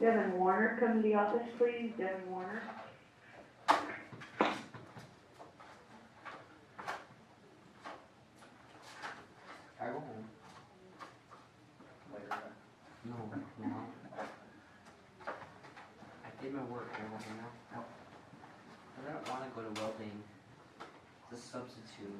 Devin Warner, come to the office, please. Devin Warner. I go home. Later. No. I did my work. I go home now. I don't want to go to welding. It's a substitute.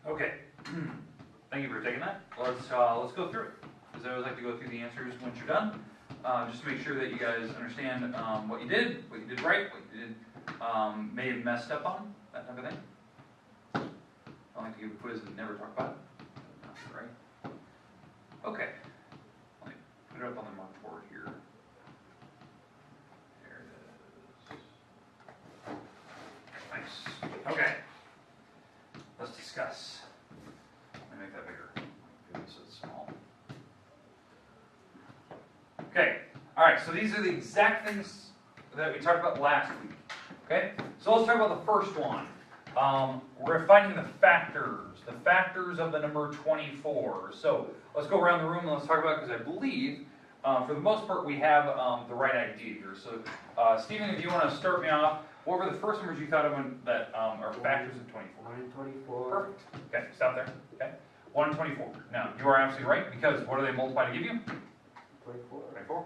Okay, thank you for taking that. Let's go through it, because I always like to go through the answers once you're done, just to make sure that you guys understand what you did right, what you did may have messed up on, that type of thing. I don't like to give a quiz and never talk about it. Not sure, right? Okay, let me put it up on the mark board here. There it is. Nice. Okay. Let's discuss. Let me make that bigger. Maybe so it's small. Okay. All right. So these are the exact things that we talked about last week. Okay, so let's talk about the first one. We're finding the factors of the number 24. So let's go around the room and let's talk about it, because I believe, for the most part, we have the right idea here. So, Stephen, if you want to start me off, what were the first numbers you thought of that are factors of 24? 1 and 24. Perfect. Okay, stop there. Okay, 1 and 24. Now, you are absolutely right, because what do they multiply to give you? 24. 24.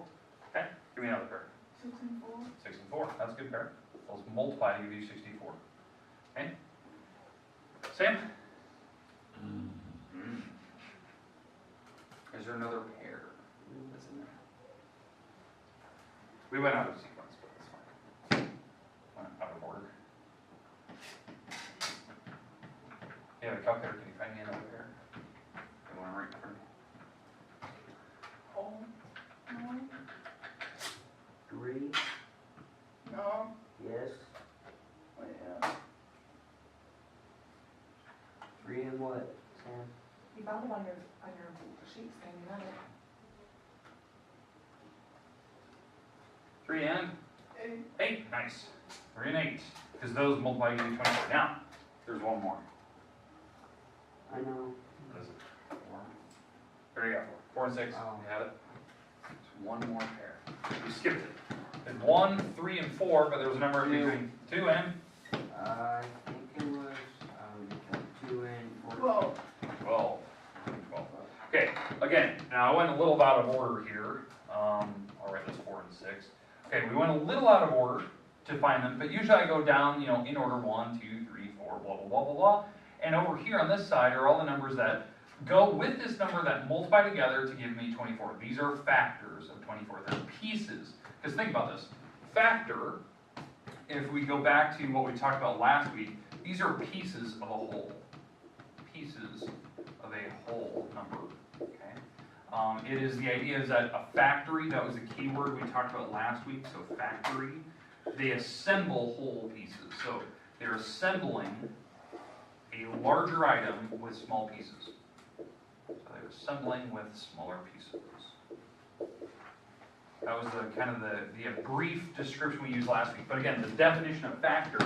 Okay, give me another pair. 6 and 4. 6 and 4. That's a good pair. Those multiply to give you 64. Okay? Sam? Is there another pair that's in there? We went out of sequence, but that's fine. Went out of order. Yeah, the calculator, can you find me another pair? The one right in front of me. Oh, 3. No. Yes. Oh, yeah. 3 and what, Sam? You found it on your sheet, saying you had it. 3 and 8. Nice. 3 and 8. Because those multiply to give you 24. Now, there's one more. I know. What is it? 4. There you go. 4 and 6. Oh. You have it. There's one more pair. You skipped it. There's 1, 3, and 4, but there was a number in between 2 and I think it was 2 and 4. 12. 12. 12. Okay, again, now I went a little out of order here. All right, that's 4 and 6. Okay, we went a little out of order to find them, but usually I go down, in order 1, 2, 3, 4, blah, blah, blah, blah, blah. And over here on this side are all the numbers that go with this number that multiply together to give me 24. These are factors of 24. They're pieces. Because think about this. Factor, if we go back to what we talked about last week, these are pieces of a whole. Pieces of a whole number. Okay. It is the idea is that a factory, that was a key word we talked about last week, so factory, they assemble whole pieces. So they're assembling a larger item with small pieces. So they're assembling with smaller pieces. That was the kind of the brief description we used last week. But again, the definition of factor,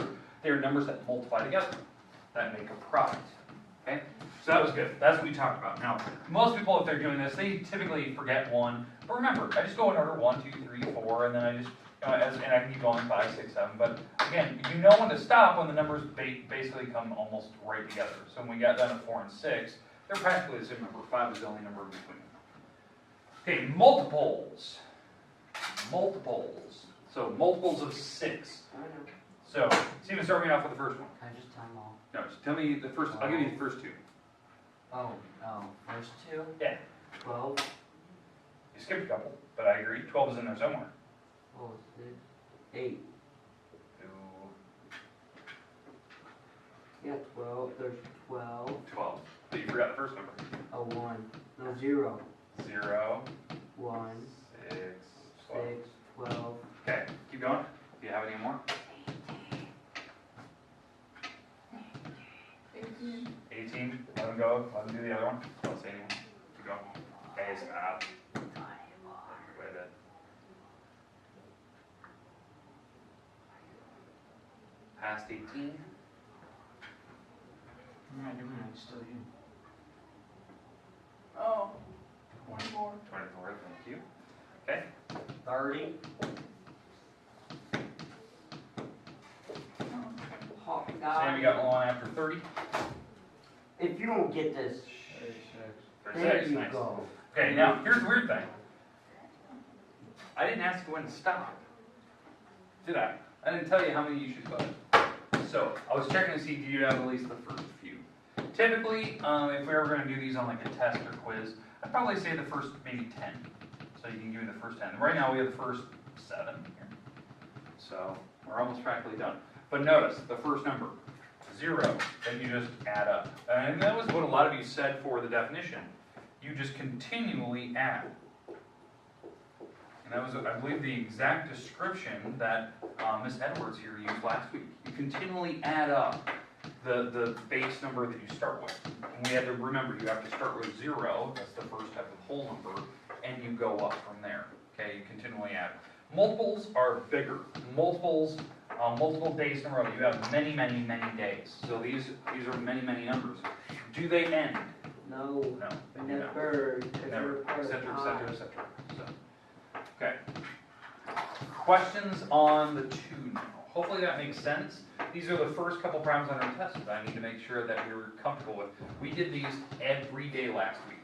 they are numbers that multiply together, that make a product. Okay? So that was good. That's what we talked about. Now, most people, if they're doing this, they typically forget 1. But remember, I just go in order 1, 2, 3, 4, and then I just, and I can keep going 5, 6, 7. But again, you know when to stop when the numbers basically come almost right together. So when we got down to 4 and 6, they're practically the same number. 5 is the only number in between. Okay, multiples. Multiples. So multiples of 6. I know. So, Stephen, start me off with the first one. Can I just tell them all? No, just tell me the first. I'll give you the first 2. Oh, first 2? Yeah. 12. You skipped a couple, but I agree. 12 is in there somewhere. Oh, 6. 8. 2, Yeah, 12. There's 12. 12. But you forgot the first number. A 1. No, 0. 0, 1. 6, 12. 6. 12. Okay, keep going. Do you have any more? 18. 18. Let them go. Let them do the other one. Don't say anyone. Keep going. Okay, stop. Wait a bit. Past 18. Still you. Oh. 24. 24, thank you. Okay. 30. Oh, Sam, you got one after 30? If you don't get this, 36, there you nice. go. Okay, now, here's the weird thing. I didn't ask you when to stop. Did I? I didn't tell you how many you should put. So, I was checking to see, do you have at least the first few? Typically, if we were going to do these on like a test or quiz, I'd probably say the first maybe 10. So you can give me the first 10. Right now we have the first 7 here. So, we're almost practically done. But notice, the first number, 0, that you just add up. And that was what a lot of you said for the definition. You just continually add. And that was, I believe, the exact description that Miss Edwards here used last week. You continually add up the base number that you start with. And we had to remember, you have to start with 0, that's the first type of whole number, and you go up from there. Okay, you continually add. Multiples are bigger. Multiples, multiple days in a row. You have many, many, many days. So these are many, many numbers. Do they end? No. No. Never. Never. Et cetera, et cetera, et cetera. So, okay. Questions on the 2 now. Hopefully that makes sense. These are the first couple problems on our test that I need to make sure that you're comfortable with. We did these every day last week.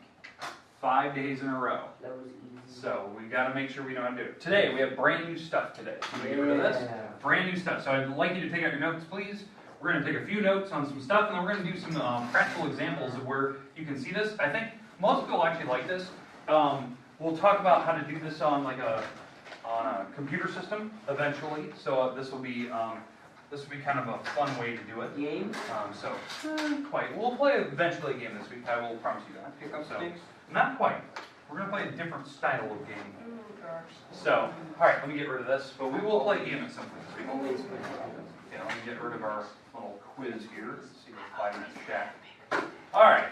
5 days in a row. That was easy. So we got to make sure we know how to do it. Today we have brand new stuff today. So we get rid of this. Brand new stuff. So I'd like you to take out your notes, please. We're going to take a few notes on some stuff, and then we're going to do some practical examples of where you can see this. I think most people actually like this. We'll talk about how to do this on a computer system eventually. So this will be kind of a fun way to do it. Game? Quite. We'll play eventually a game this week. I will promise you that. Pick up sticks? Not quite. We're going to play a different style of game. Oh, gosh. So, alright, let me get rid of this, but we will play a game at some point this week. Always. Yeah, let me get rid of our little quiz here. Let's see the 5-minute chat. Alright.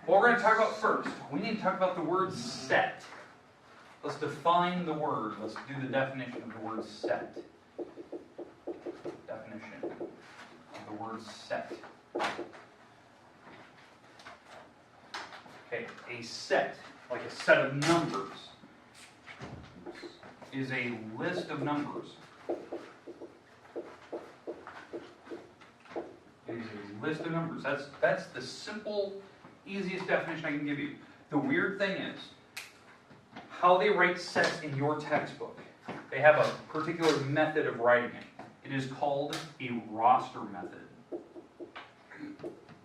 What we're going to talk about first, we need to talk about the word set. Let's define the word. Let's do the definition of the word set. Definition of the word set. Okay, a set, like a set of numbers, is a list of numbers. It is a list of numbers. That's the simple, easiest definition I can give you. The weird thing is, how they write sets in your textbook. They have a particular method of writing it. It is called a roster method.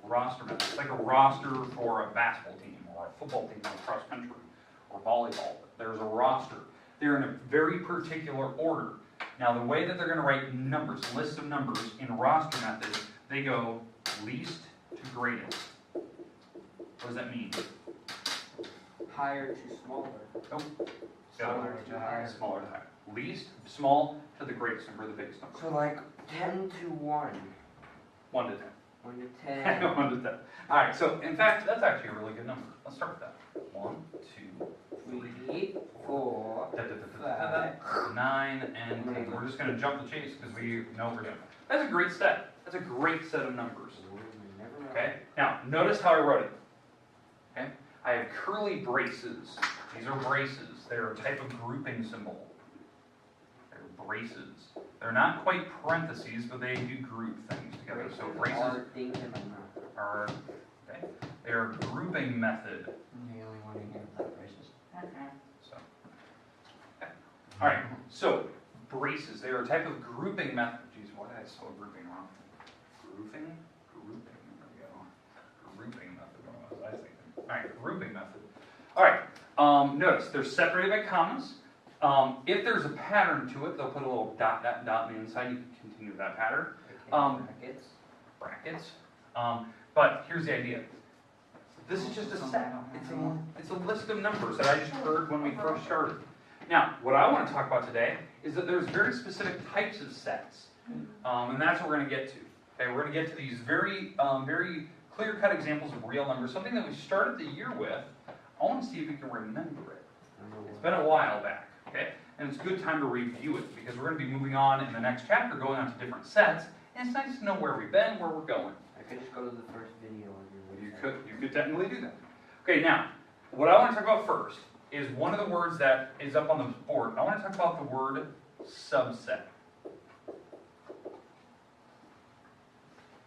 Roster method. It's like a roster for a basketball team or a football team or cross country or volleyball. There's a roster. They're in a very particular order. Now the way that they're going to write numbers, lists of numbers in roster methods, they go least to greatest. What does that mean? Higher to smaller. Nope. Smaller to higher. Smaller to higher. Least, small to the greatest number, the biggest number. So like 10 to 1. 1 to 10. 1 to 10. 1 to 10. Alright, so in fact, that's actually a really good number. Let's start with that. 1, 2, 3, 4, 5, 9, and 10. We're just going to jump the chase because we know we're doing it. That's a great set. That's a great set of numbers. Okay? Now, notice how I wrote it. Okay? I have curly braces. These are braces. They're a type of grouping symbol. They're braces. They're not quite parentheses, but they do group things together. So braces are, okay? They're a grouping method. I'm the only one in here without braces. So, okay. All right. So braces. They are a type of grouping method. Geez, why did I spell grouping wrong? Grouping. There we go. Grouping method. What was I thinking? All right. Grouping method. All right. Notice they're separated by commas. If there's a pattern to it, they'll put a little dot on the inside. You can continue that pattern. Brackets. But here's the idea. This is just a set. It's a list of numbers that I just heard when we first started. Now, what I want to talk about today is that there's very specific types of sets. And that's what we're going to get to. Okay, we're going to get to these very clear-cut examples of real numbers, something that we started the year with. I want to see if we can remember it. It's been a while back, okay? And it's a good time to review it because we're going to be moving on in the next chapter, going on to different sets. And it's nice to know where we've been, where we're going. I could just go to the first video on your website. You could technically do that. Okay, now, what I want to talk about first is one of the words that is up on the board. I want to talk about the word subset.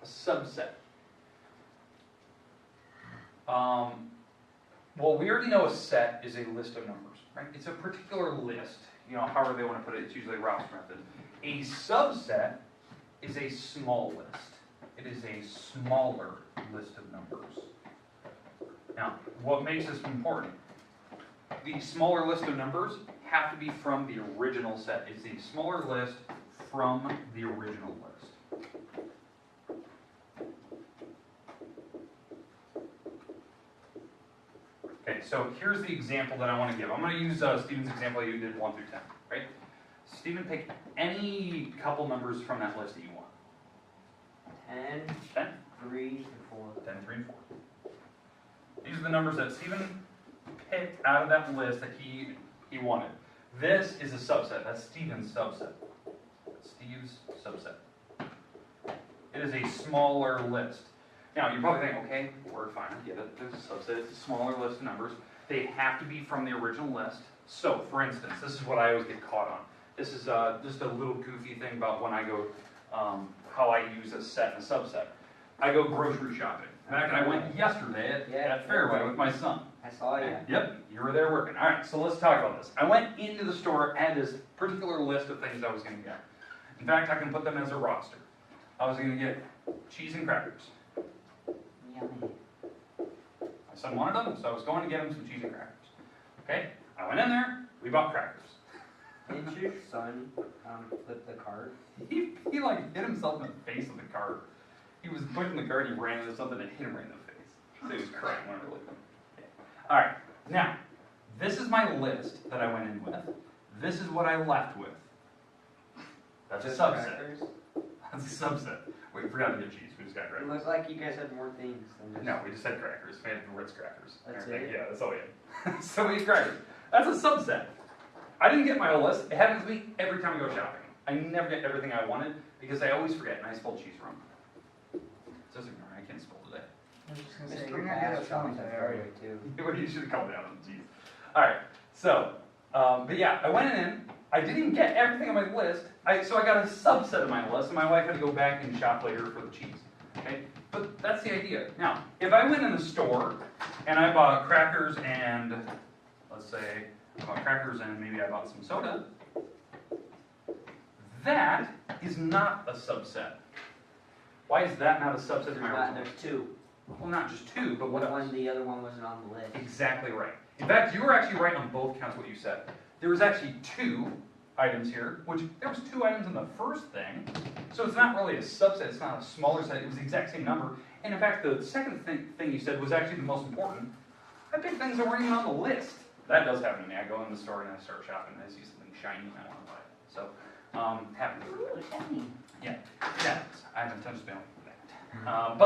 A subset. Well, we already know a set is a list of numbers, right? It's a particular list, however they want to put it. It's usually a roster method. A subset is a small list. It is a smaller list of numbers. Now, what makes this important? The smaller list of numbers have to be from the original set. It's a smaller list from the original list. Okay, so here's the example that I want to give. I'm going to use Stephen's example you did 1 through 10, right? Stephen, pick any couple numbers from that list that you want. 10, 3, and 4. 10, 3, and 4. These are the numbers that Stephen picked out of that list that he wanted. This is a subset. That's Steven's subset. Steve's subset. It is a smaller list. Now, you're probably thinking, okay, we're fine, I get it. There's a subset. It's a smaller list of numbers. They have to be from the original list. So, for instance, this is what I always get caught on. This is just a little goofy thing about when I go, how I use a set and a subset. I go grocery shopping. In fact, I went yesterday at Fairway with my son. I saw you. Yep, you were there working. All right, so let's talk about this. I went into the store and had this particular list of things I was going to get. In fact, I can put them as a roster. I was going to get cheese and crackers. Yummy. My son wanted them, so I was going to get him some cheese and crackers. Okay, I went in there, we bought crackers. Did your son flip the cart? He like hit himself in the face with the cart. He was pushing the cart, he ran into something and hit him right in the face. So he was crying literally. Okay. All right, now, this is my list that I went in with. This is what I left with. That's a subset. Crackers? That's a subset. We forgot to get cheese, we just got It crackers. looks like you guys had more things than just... No, we just had crackers. We had Ritz crackers. That's Everything. it? Yeah, that's all we had. So we had crackers. That's a subset. I didn't get my whole list. It happens to me every time I go shopping. I never get everything I wanted because I always forget and I spilled cheese wrong. Just ignore it. I can't spill today. I was just gonna say, Mr. you're not good Bass at spelling shops at today, are Fairway you? too. You should have called down on the cheese. Alright, so, but yeah, I went in. I didn't even get everything on my list. So I got a subset of my list and my wife had to go back and shop later for the cheese. Okay? But that's the idea. Now, if I went in the store and I bought crackers and, let's say, I bought crackers and maybe I bought some soda, that is not a subset. Why is that not a subset of my original? There's two. Well, not just two, but what else? The other one wasn't on the list. Exactly right. In fact, you were actually right on both counts what you said. There was actually two items here, which there was two items in the first thing, so it's not really a subset, it's not a smaller set, it was the exact same number. And in fact, the second thing you said was actually the most important. I picked things that weren't even on the list. That does happen to me. I go in the store and I start shopping and I see something shiny and I want to buy it. So, happens. Ooh, shiny. Yeah, it happens. I haven't touched the that.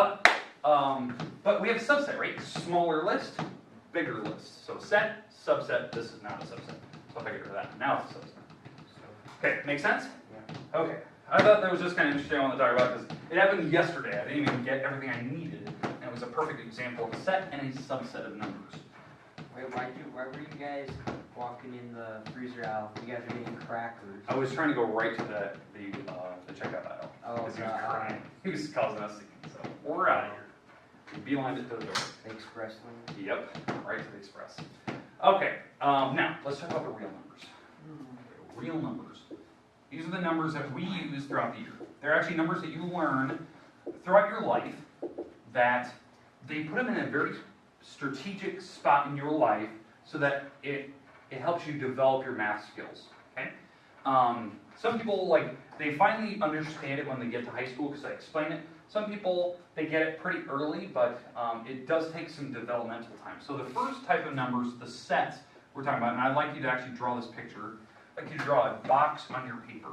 But we have a subset, right? Smaller list, bigger list. So set, subset, this is not a subset. So if I get rid of that, now it's a subset. Okay, make sense? Yeah. Okay. I thought that was just kind of interesting I want to talk about because it happened yesterday. I didn't even get everything I needed. And it was a perfect example of a set and a subset of numbers. Wait, why were you guys walking in the freezer aisle? You guys are getting crackers. I was trying to go right to the checkout aisle. Oh, Because he was crying. He was causing us scenes. So we're out of here. We beelined it to the door. The express lane. Yep, right to the express. Okay, now let's talk about the real numbers. Real numbers. These are the numbers that we use throughout the year. They're actually numbers that you learn throughout your life that they put them in a very strategic spot in your life so that it helps you develop your math skills. Okay? Some people, they finally understand it when they get to high school because I explain it. Some people, they get it pretty early, but it does take some developmental time. So the first type of numbers, the sets we're talking about, and I'd like you to actually draw this picture. I'd like you to draw a box on your paper.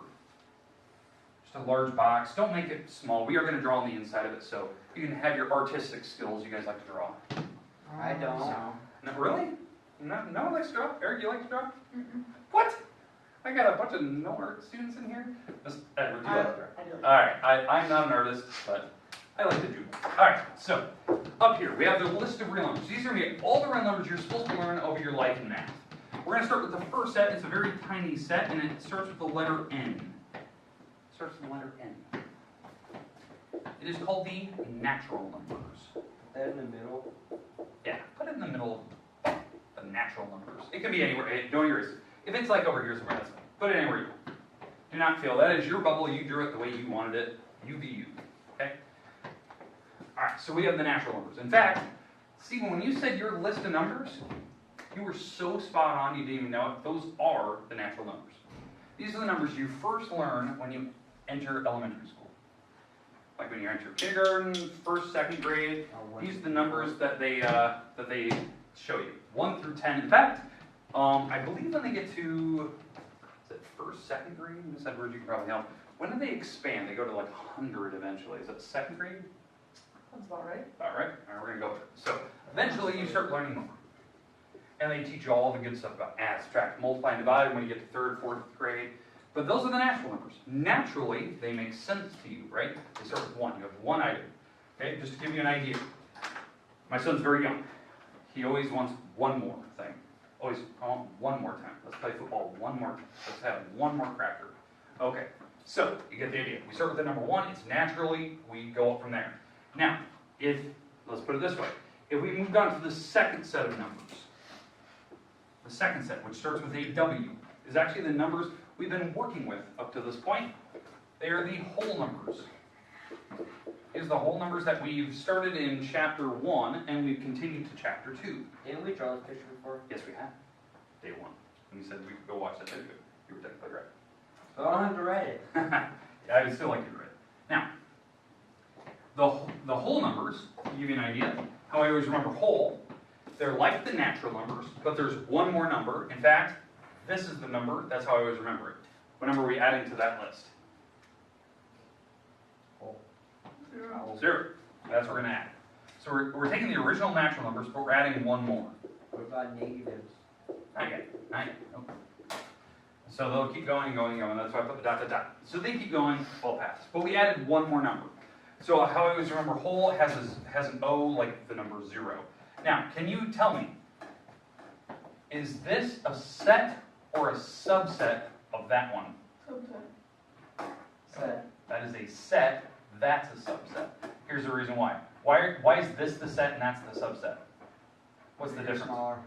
Just a large box. Don't make it small. We are going to draw on the inside of it, so you can have your artistic skills you guys like to draw. I don't. No, really? No one likes to draw? Eric, you like to draw? Mm-mm. What? I got a bunch of no art students in here. Edward, do you like to draw? I do. Alright, I'm not an artist, but I like to do that. Alright, so, up here, we have the list of real numbers. These are going to be all the real numbers you're supposed to learn over your life in math. We're going to start with the first set. It's a very tiny set, and it starts with the letter N. It starts with the letter N. It is called the natural numbers. That in the middle. Yeah, put it in the middle of the natural numbers. It can be anywhere. Don't erase it. If it's like over here somewhere, that's fine. Put it anywhere you want. Do not feel that is your bubble. You drew it the way you wanted it. You be you. Okay? Alright, so we have the natural numbers. In fact, Stephen, when you said your list of numbers, you were so spot on you didn't even know it. Those are the natural numbers. These are the numbers you first learn when you enter elementary school. Like when you enter kindergarten, first, second grade. These are the numbers that they show you. 1 through 10. In fact, I believe when they get to, is it first, second grade? Miss Edwards, you can probably help. When do they expand? They go to like 100 eventually. Is that second grade? That's about right. All right, we're going to go with it. So eventually you start learning more. and they teach you all the good stuff about add, subtract, multiply, and divide when you get to 3rd, 4th grade. But those are the natural numbers. Naturally, they make sense to you, right? They start with 1. You have one item. Okay, just to give you an idea. My son's very young. He always wants one more thing. Always, I want one more time. Let's play football one more time. Let's have one more cracker. Okay, so you get the idea. We start with the number 1. It's naturally, we go up from there. Now, let's put it this way. If we moved on to the second set of numbers, the second set, which starts with a W, is actually the numbers we've been working with up to this point. They are the whole numbers. Is the whole numbers that we've started in chapter 1 and we've continued to chapter 2. Didn't we draw this picture before? Yes, we have. Day 1. And you said we could go watch that video. You were technically right. So I don't have to write it. Yeah, I would still like you to read it. Now, the whole numbers, to give you an idea, how I always remember whole, they're like the natural numbers, but there's one more number. In fact, this is the number, that's how I always remember it. What number are we adding to that list? Whole. 0. That's what we're going to add. So we're taking the original natural numbers, but we're adding one more. What about negatives? Not yet. Nope. So they'll keep going. That's why I put the dot, dot, dot. So they keep going, all past. But we added one more number. So how I always remember whole has an O like the number 0. Now, can you tell me, is this a set or a subset of that one? Subset. Set. That is a set, that's a subset. Here's the reason why. Why is this the set and that's the subset? What's the difference? Smaller.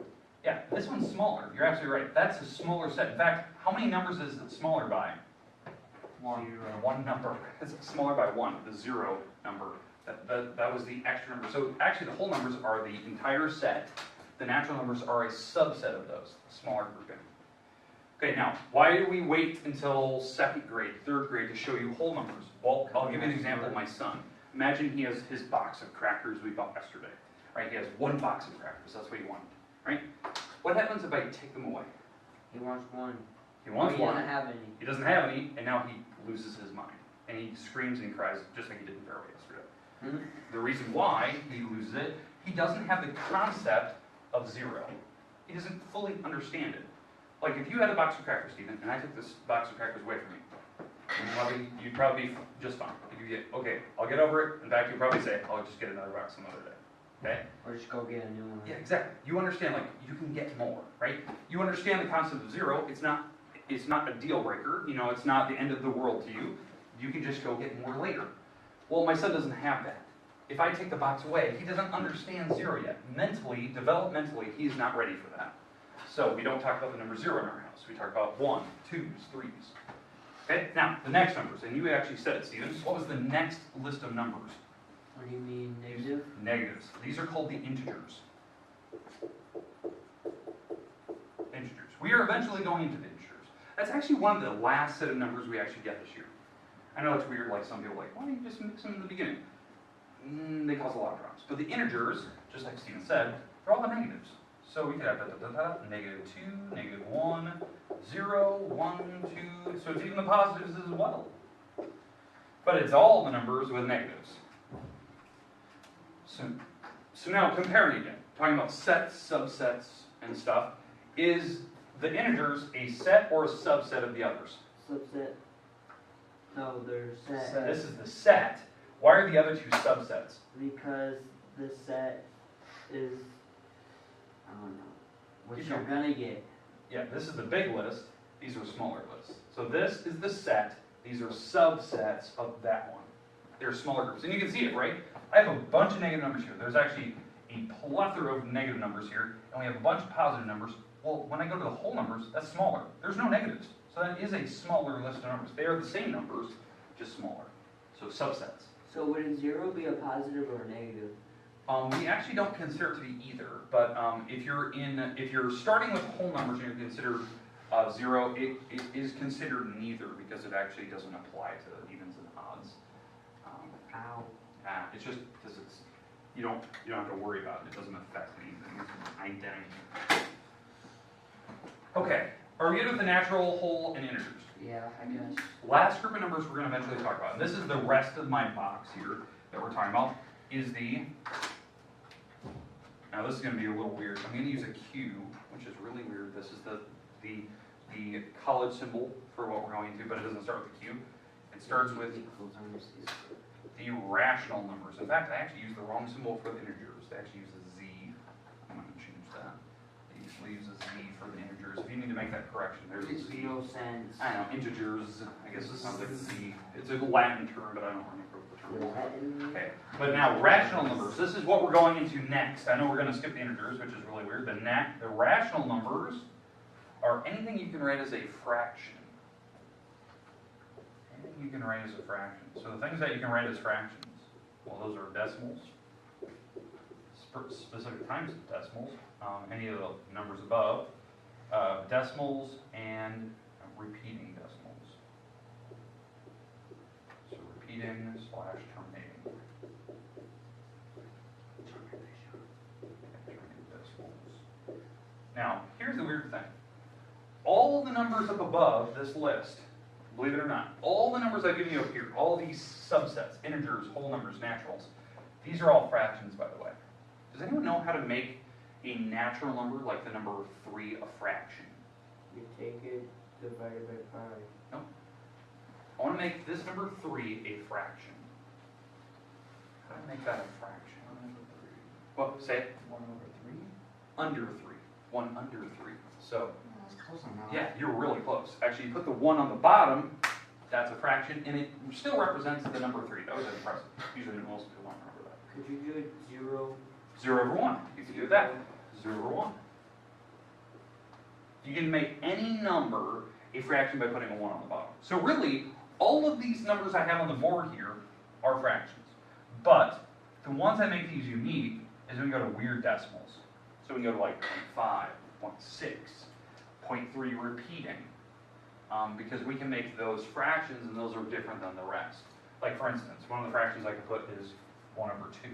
Yeah, this one's smaller. You're absolutely right. That's a smaller set. In fact, how many numbers is it smaller by? 1. One number. It's smaller by 1, the 0 number. That was the extra number. So actually the whole numbers are the entire set. The natural numbers are a subset of those, smaller grouping. Okay, now, why do we wait until 2nd grade, 3rd grade to show you whole numbers? Well, I'll give you an example of my son. Imagine he has his box of crackers we bought yesterday. Right, he has one box of crackers, that's what he wanted. Right? What happens if I take them away? He wants 1. He wants one. He doesn't have any. He doesn't have any, and now he loses his mind. And he screams and cries just like he did in Pharaoh yesterday. Hmm? The reason why he loses it, he doesn't have the concept of 0. He doesn't fully understand it. Like if you had a box of crackers, Stephen, and I took this box of crackers away from you, you'd probably be just fine. You'd get, okay, I'll get over it. In fact, you'd probably say, I'll just get another box some other day. Okay? Or just go get a new one. Yeah, exactly. You understand, like, you can get more, right? You understand the concept of 0. It's not a deal breaker. You know, it's not the end of the world to you. You can just go get more later. Well, my son doesn't have that. If I take the box away, he doesn't understand 0 yet. Mentally, developmentally, he's not ready for that. So we don't talk about the number 0 in our house. We talk about 1s, 2s, 3s. Okay, now, the next numbers. And you actually said it, Stephen. What was the next list of numbers? What do you mean, negative? Negatives. These are called the integers. Integers. We are eventually going into the integers. That's actually one of the last set of numbers we actually get this year. I know it's weird, like some people are like, why don't you just mix them in the beginning? They cause a lot of problems. But the integers, just like Stephen said, they're all the negatives. So we could have -2, -1, 0, 1, 2, so it's even the positives as well. But it's all the numbers with negatives. So now comparing again, talking about sets, subsets, and stuff, is the integers a set or a subset of the others? Subset. No, they're set. Set. This is the set. Why are the other two subsets? Because the set is, I don't know, what You you're don't. gonna get. Yeah, this is the big list. These are smaller lists. So this is the set. These are subsets of that one. They're smaller groups. And you can see it, right? I have a bunch of negative numbers here. There's actually a plethora of negative numbers here, and we have a bunch of positive numbers. Well, when I go to the whole numbers, that's smaller. There's no negatives. So that is a smaller list of numbers. They are the same numbers, just smaller. So subsets. So would a 0 be a positive or a negative? We actually don't consider it to be either, but if you're starting with whole numbers and you consider 0, it is considered neither because it actually doesn't apply to evens and odds. Ow. It's just because you don't have to worry about it. It doesn't affect anything. It's an identity. Okay, are we good with the natural, whole, and integers? Yeah, I guess. Last group of numbers we're going to eventually talk about, and this is the rest of my box here that we're talking about, is the Now this is going to be a little weird. I'm going to use a Q, which is really weird. This is the college symbol for what we're going to, but it doesn't start with a Q. It starts with the rational numbers. In fact, I actually used the wrong symbol for the integers. They actually use a Z. I'm going to change that. They usually use a Z for the integers. If you need to make that correction, there's a Makes Z. no sense. I know, integers, I guess it sounds like a Z. It's a Latin term, but I don't remember what the term is. Okay, but now rational numbers. This is what we're going into next. I know we're going to skip the integers, which is really weird. The rational numbers are anything you can write as a fraction. Anything you can write as a fraction. So the things that you can write as fractions, well, those are decimals, specific times of decimals, any of the numbers above, decimals, and repeating decimals. So repeating / terminating. Terminating decimals. Now, here's the weird thing. All the numbers up above this list, believe it or not, all the numbers I've given you up here, all these subsets, integers, whole numbers, naturals, these are all fractions, by the way. Does anyone know how to make a natural number, like the number 3, a fraction? You take it divided by 5. No. I want to make this number 3 a fraction. How do I make that a fraction? 1 over 3. Well, say it. 1 over 3? Under 3. 1 under 3. So, That's close enough. yeah, you're really close. Actually, you put the 1 on the bottom, that's a fraction, and it still represents the number 3. That was impressive. Usually most people don't remember that. Could you do it 0? 0 over 1. You can do that. 0 over 1. You can make any number a fraction by putting a 1 on the bottom. So really, all of these numbers I have on the board here are fractions. But the ones that make these unique is when we go to weird decimals. So we can go to like 0.5, 0.6, 0.3 repeating. Because we can make those fractions and those are different than the rest. Like for instance, one of the fractions I could put is 1 over 2.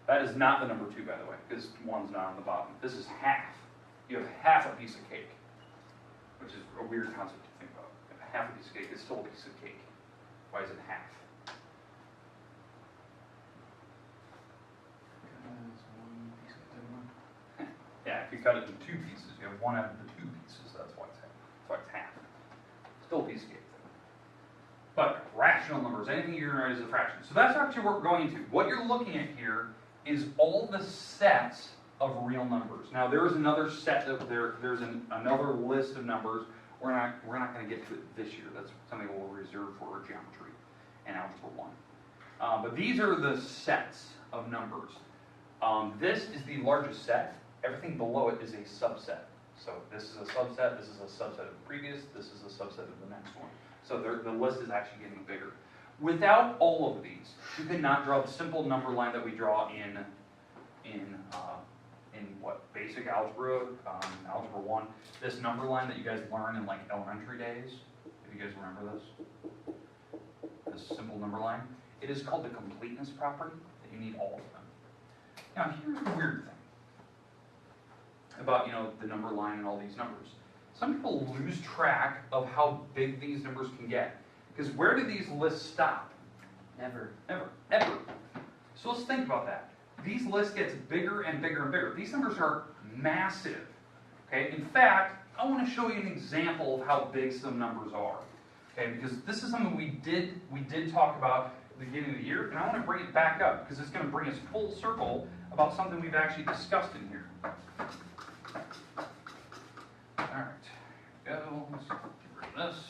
That is not the number 2, by the way, because 1's not on the bottom. This is half. You have half a piece of cake, which is a weird concept to think about. If half a piece of cake is still a piece of cake. Why is it half? Because 1 piece of the 1. Yeah, if you cut it into 2 pieces, you have 1 out of the 2 pieces. That's why it's half. That's why it's half. Still a piece of cake. But rational numbers, anything you're going to write as a fraction. So that's actually what we're going into. What you're looking at here is all the sets of real numbers. Now there is another set of there's another list of numbers. We're not going to get to it this year. That's something we'll reserve for geometry and algebra 1. But these are the sets of numbers. This is the largest set. Everything below it is a subset. So this is a subset. This is a subset of the previous. This is a subset of the next one. So the list is actually getting bigger. Without all of these, you could not draw the simple number line that we draw in what, basic algebra, algebra 1. This number line that you guys learn in like elementary days, if you guys remember this simple number line, it is called the completeness property, that you need all of them. Now here's the weird thing about, the number line and all these numbers. Some people lose track of how big these numbers can get. Because where do these lists stop? Never. Never. Ever. So let's think about that. These lists get bigger and bigger and bigger. These numbers are massive. Okay? In fact, I want to show you an example of how big some numbers are. Okay? Because this is something we did talk about at the beginning of the year, and I want to bring it back up because it's going to bring us full circle about something we've actually discussed in here. Alright, go. Let's get rid of this.